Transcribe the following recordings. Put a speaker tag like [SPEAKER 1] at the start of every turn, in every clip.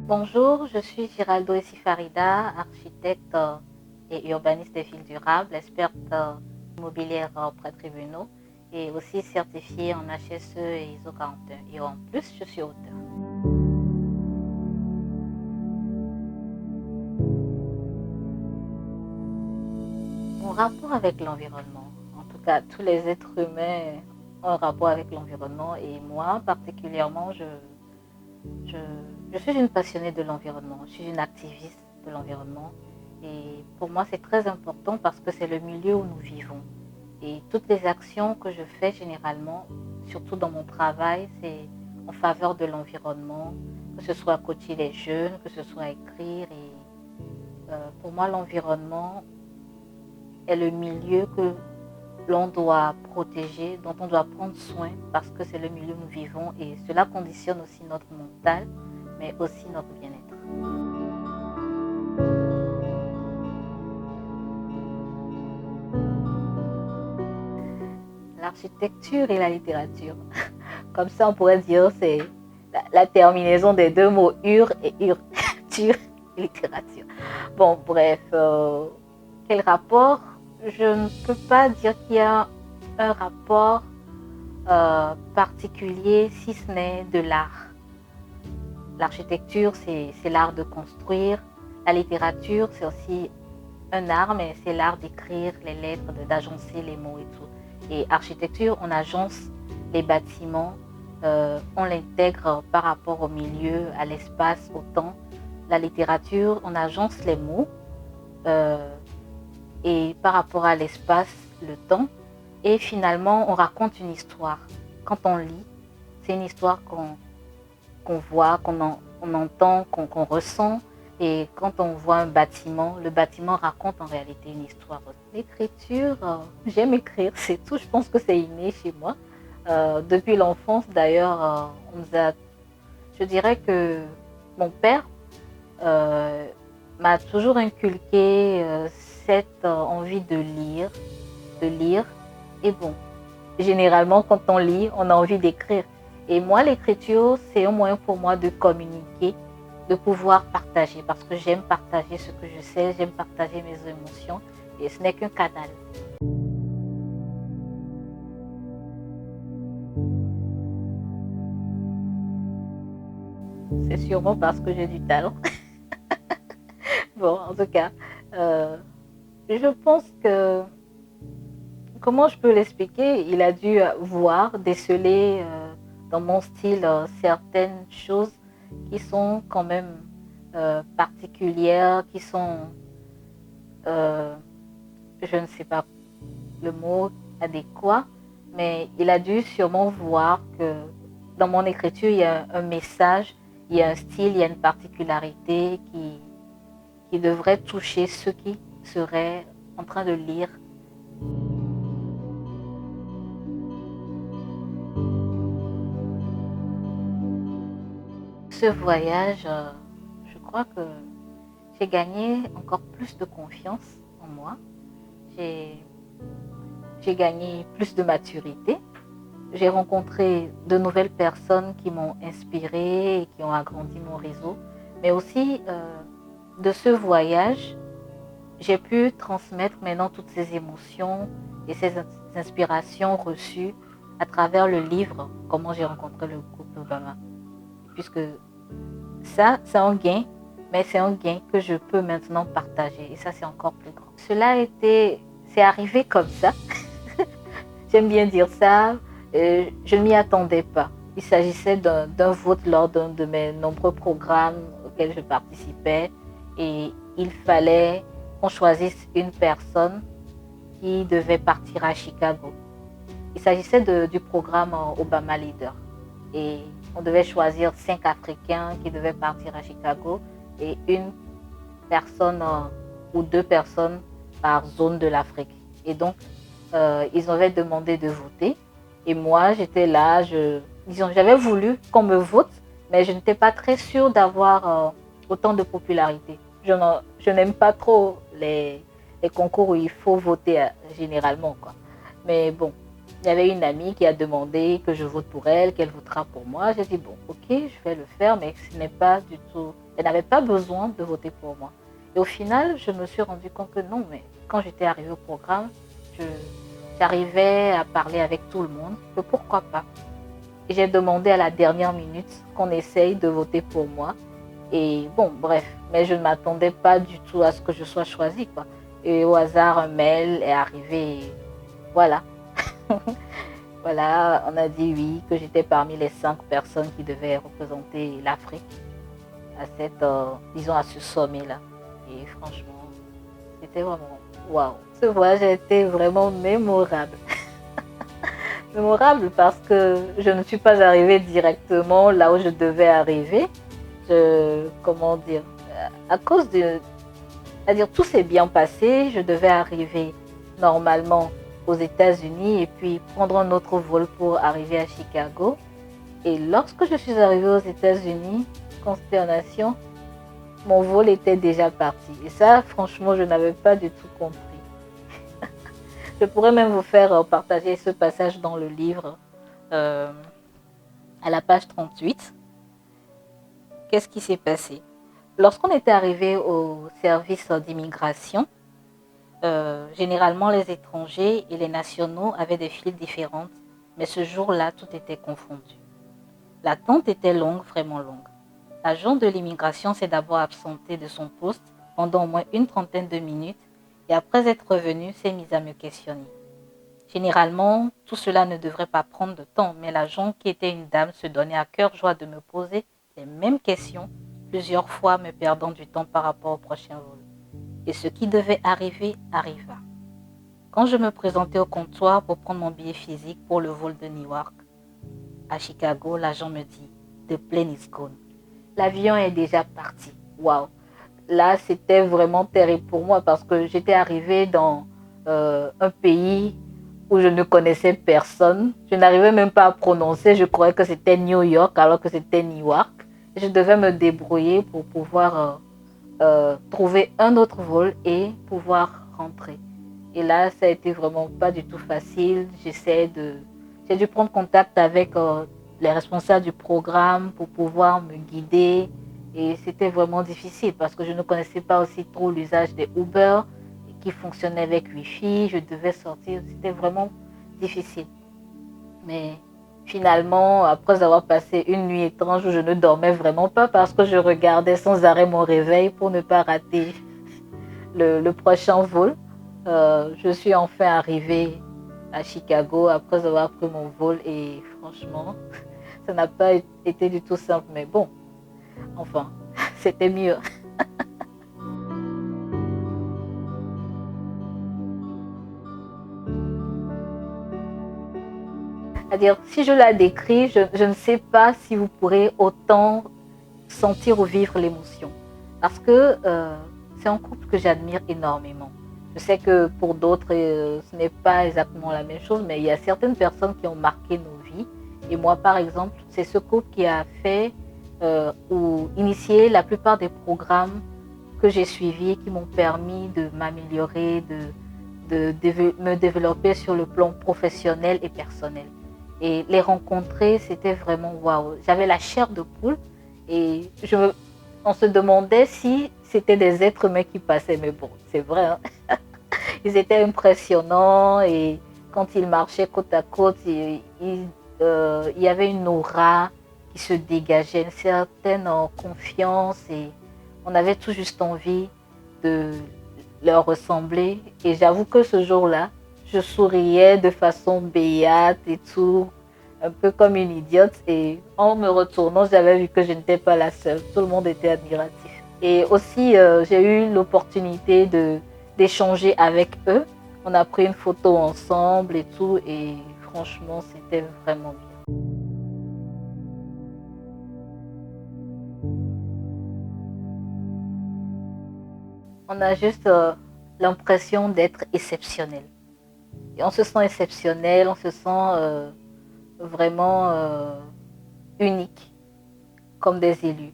[SPEAKER 1] Bonjour, je suis Giraldo Essifarida, architecte et urbaniste des villes durables, experte immobilière auprès de tribunaux et aussi certifiée en HSE et ISO 41. Et en plus, je suis auteur. Mon rapport avec l'environnement, en tout cas tous les êtres humains ont un rapport avec l'environnement et moi particulièrement, je, je suis une passionnée de l'environnement, je suis une activiste de l'environnement et pour moi c'est très important parce que c'est le milieu où nous vivons et toutes les actions que je fais généralement, surtout dans mon travail, c'est en faveur de l'environnement, que ce soit coacher les jeunes, que ce soit écrire et pour moi l'environnement est le milieu que l'on doit protéger, dont on doit prendre soin parce que c'est le milieu où nous vivons et cela conditionne aussi notre mental, mais aussi notre bien-être. L'architecture et la littérature. Comme ça, on pourrait dire c'est la terminaison des deux mots ur et urture et littérature. Bon, bref, quel rapport? Je ne peux pas dire qu'il y a un rapport particulier si ce n'est de l'art. L'architecture, c'est l'art de construire. La littérature, c'est aussi un art, mais c'est l'art d'écrire les lettres, d'agencer les mots et tout. Et architecture, on agence les bâtiments, on l'intègre par rapport au milieu, à l'espace, au temps. La littérature, on agence les mots et par rapport à l'espace, le temps. Et finalement, on raconte une histoire. Quand on lit, c'est une histoire qu'on voit, on entend, qu'on ressent. Et quand on voit un bâtiment, le bâtiment raconte en réalité une histoire. L'écriture, j'aime écrire, c'est tout. Je pense que c'est inné chez moi. Depuis l'enfance, d'ailleurs, je dirais que mon père m'a toujours inculqué cette envie de lire, de lire. Et bon, généralement, quand on lit, on a envie d'écrire. Et moi, l'écriture, c'est un moyen pour moi de communiquer, de pouvoir partager, parce que j'aime partager ce que je sais, j'aime partager mes émotions, et ce n'est qu'un canal. C'est sûrement parce que j'ai du talent. Bon, en tout cas, je pense que, comment je peux l'expliquer? Il a dû voir, déceler dans mon style certaines choses qui sont quand même particulières, qui sont, euh, je ne sais pas le mot adéquat, mais il a dû sûrement voir que dans mon écriture, il y a un message, il y a un style, il y a une particularité qui devrait toucher ceux qui seraient en train de lire. Ce voyage, je crois que j'ai gagné encore plus de confiance en moi. J'ai gagné plus de maturité. J'ai rencontré de nouvelles personnes qui m'ont inspirée et qui ont agrandi mon réseau. Mais aussi, de ce voyage, j'ai pu transmettre maintenant toutes ces émotions et ces inspirations reçues à travers le livre Comment j'ai rencontré le couple Obama. Puisque ça, c'est un gain, mais c'est un gain que je peux maintenant partager. Et ça, c'est encore plus grand. C'est arrivé comme ça. J'aime bien dire ça. Je ne m'y attendais pas. Il s'agissait d'un vote lors d'un de mes nombreux programmes auxquels je participais. Et il fallait qu'on choisisse une personne qui devait partir à Chicago. Il s'agissait du programme Obama Leader. Et on devait choisir 5 Africains qui devaient partir à Chicago et une personne ou 2 personnes par zone de l'Afrique. Et donc, ils avaient demandé de voter. Et moi, j'étais là, j'avais voulu qu'on me vote, mais je n'étais pas très sûre d'avoir autant de popularité. Je n'aime pas trop les concours où il faut voter généralement, quoi. Mais bon, il y avait une amie qui a demandé que je vote pour elle, qu'elle votera pour moi. J'ai dit, bon, ok, je vais le faire, mais ce n'est pas du tout Elle n'avait pas besoin de voter pour moi. Et au final, je me suis rendu compte que non, mais quand j'étais arrivée au programme, j'arrivais à parler avec tout le monde, que pourquoi pas. Et j'ai demandé à la dernière minute qu'on essaye de voter pour moi. Et bon, bref, mais je ne m'attendais pas du tout à ce que je sois choisie, quoi. Et au hasard, un mail est arrivé. Et voilà. Voilà, on a dit oui, que j'étais parmi les 5 personnes qui devaient représenter l'Afrique à disons, à ce sommet-là. Et franchement, c'était vraiment waouh. Ce voyage a été vraiment mémorable. Mémorable parce que je ne suis pas arrivée directement là où je devais arriver. Comment dire, à cause de, c'est-à-dire tout s'est bien passé. Je devais arriver normalement aux États-Unis et puis prendre un autre vol pour arriver à Chicago. Et lorsque je suis arrivée aux États-Unis, consternation, mon vol était déjà parti. Et ça, franchement, je n'avais pas du tout compris. Je pourrais même vous faire partager ce passage dans le livre euh, à la page 38. Qu'est-ce qui s'est passé? Lorsqu'on était arrivé au service d'immigration, généralement les étrangers et les nationaux avaient des files différentes, mais ce jour-là, tout était confondu. L'attente était longue, vraiment longue. L'agent de l'immigration s'est d'abord absenté de son poste pendant au moins une trentaine de minutes et après être revenu, s'est mis à me questionner. Généralement, tout cela ne devrait pas prendre de temps, mais l'agent, qui était une dame, se donnait à cœur joie de me poser les mêmes questions plusieurs fois, me perdant du temps par rapport au prochain vol. Et ce qui devait arriver, arriva. Quand je me présentais au comptoir pour prendre mon billet physique pour le vol de Newark à Chicago, l'agent me dit « The plane is gone ». L'avion est déjà parti. Waouh! Là, c'était vraiment terrible pour moi parce que j'étais arrivée dans un pays où je ne connaissais personne. Je n'arrivais même pas à prononcer. Je croyais que c'était New York alors que c'était Newark. Je devais me débrouiller pour pouvoir trouver un autre vol et pouvoir rentrer. Et là, ça a été vraiment pas du tout facile. J'ai dû prendre contact avec les responsables du programme pour pouvoir me guider. Et c'était vraiment difficile parce que je ne connaissais pas aussi trop l'usage des Uber qui fonctionnait avec Wi-Fi. Je devais sortir. C'était vraiment difficile. Mais finalement, après avoir passé une nuit étrange où je ne dormais vraiment pas parce que je regardais sans arrêt mon réveil pour ne pas rater le prochain vol, je suis enfin arrivée à Chicago après avoir pris mon vol et franchement, ça n'a pas été du tout simple, mais bon, enfin, c'était mieux. C'est-à-dire, si je la décris, je ne sais pas si vous pourrez autant sentir ou vivre l'émotion. Parce que c'est un couple que j'admire énormément. Je sais que pour d'autres, ce n'est pas exactement la même chose, mais il y a certaines personnes qui ont marqué nos vies. Et moi, par exemple, c'est ce couple qui a fait ou initié la plupart des programmes que j'ai suivis et qui m'ont permis de m'améliorer, de me développer sur le plan professionnel et personnel. Et les rencontrer, c'était vraiment waouh. J'avais la chair de poule et on se demandait si c'était des êtres humains qui passaient. Mais bon, c'est vrai, hein? Ils étaient impressionnants et quand ils marchaient côte à côte, il y avait une aura qui se dégageait, une certaine confiance et on avait tout juste envie de leur ressembler. Et j'avoue que ce jour-là, je souriais de façon béate et tout, un peu comme une idiote. Et en me retournant, j'avais vu que je n'étais pas la seule. Tout le monde était admiratif. Et aussi, j'ai eu l'opportunité d'échanger avec eux. On a pris une photo ensemble et tout. Et franchement, c'était vraiment bien. On a juste l'impression d'être exceptionnel. Et on se sent exceptionnel, on se sent vraiment unique comme des élus.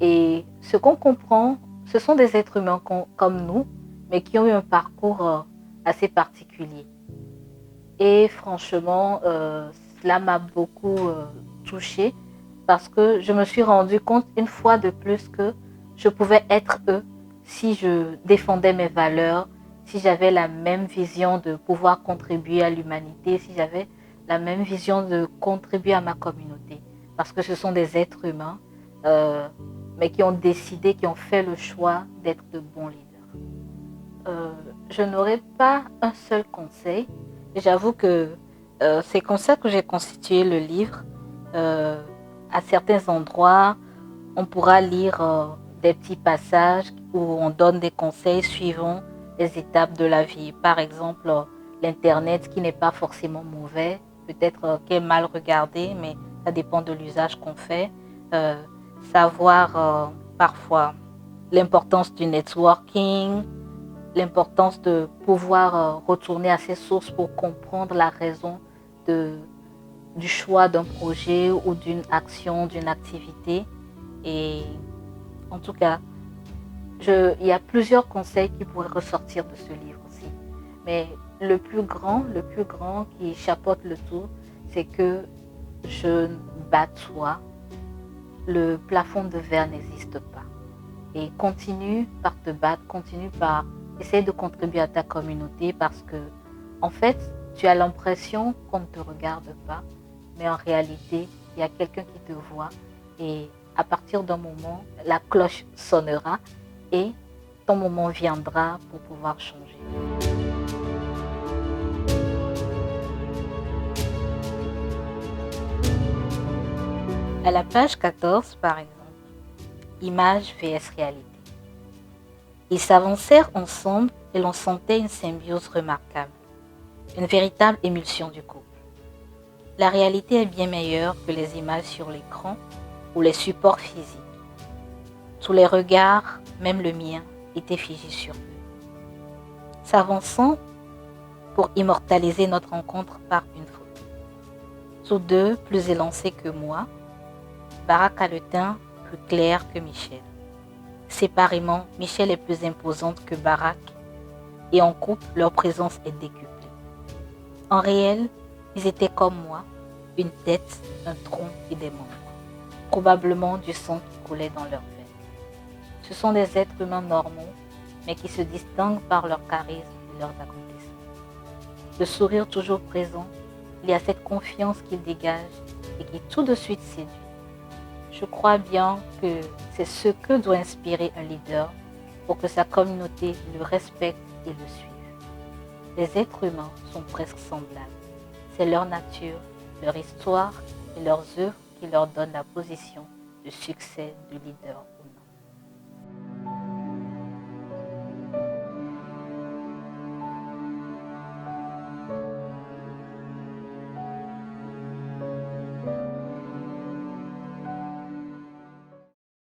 [SPEAKER 1] Et ce qu'on comprend, ce sont des êtres humains comme nous, mais qui ont eu un parcours assez particulier. Et franchement, cela m'a beaucoup touchée parce que je me suis rendu compte une fois de plus que je pouvais être eux si je défendais mes valeurs, si j'avais la même vision de pouvoir contribuer à l'humanité, si j'avais la même vision de contribuer à ma communauté. Parce que ce sont des êtres humains, mais qui ont décidé, qui ont fait le choix d'être de bons leaders. Je n'aurais pas un seul conseil. J'avoue que c'est comme ça que j'ai constitué le livre. À certains endroits, on pourra lire des petits passages où on donne des conseils suivant les étapes de la vie. Par exemple, l'Internet qui n'est pas forcément mauvais, peut-être qu'il est mal regardé, mais ça dépend de l'usage qu'on fait. Savoir parfois l'importance du networking, l'importance de pouvoir retourner à ses sources pour comprendre la raison du choix d'un projet ou d'une action, d'une activité. Et en tout cas, il y a plusieurs conseils qui pourraient ressortir de ce livre aussi. Mais le plus grand qui chapeaute le tout, c'est que je bats le plafond de verre n'existe pas. Et continue par te battre, continue par essayer de contribuer à ta communauté parce que, en fait, tu as l'impression qu'on ne te regarde pas, mais en réalité, il y a quelqu'un qui te voit et à partir d'un moment, la cloche sonnera et ton moment viendra pour pouvoir changer. À la page 14, par exemple, image vs réalité. Ils s'avancèrent ensemble et l'on sentait une symbiose remarquable, une véritable émulsion du couple. La réalité est bien meilleure que les images sur l'écran ou les supports physiques. Tous les regards, même le mien, étaient figés sur eux. S'avançant pour immortaliser notre rencontre par une photo. Tous deux plus élancés que moi, Barak a le teint plus clair que Michel. Séparément, Michel est plus imposante que Barak et en couple, leur présence est décuplée. En réel, ils étaient comme moi, une tête, un tronc et des membres. Probablement du sang qui coulait dans leurs veines. Ce sont des êtres humains normaux, mais qui se distinguent par leur charisme et leurs accomplissements. Le sourire toujours présent, il y a cette confiance qu'ils dégagent et qui tout de suite séduit. Je crois bien que c'est ce que doit inspirer un leader pour que sa communauté le respecte et le suive. Les êtres humains sont presque semblables. C'est leur nature, leur histoire et leurs œuvres qui leur donnent la position de succès de leader ou non.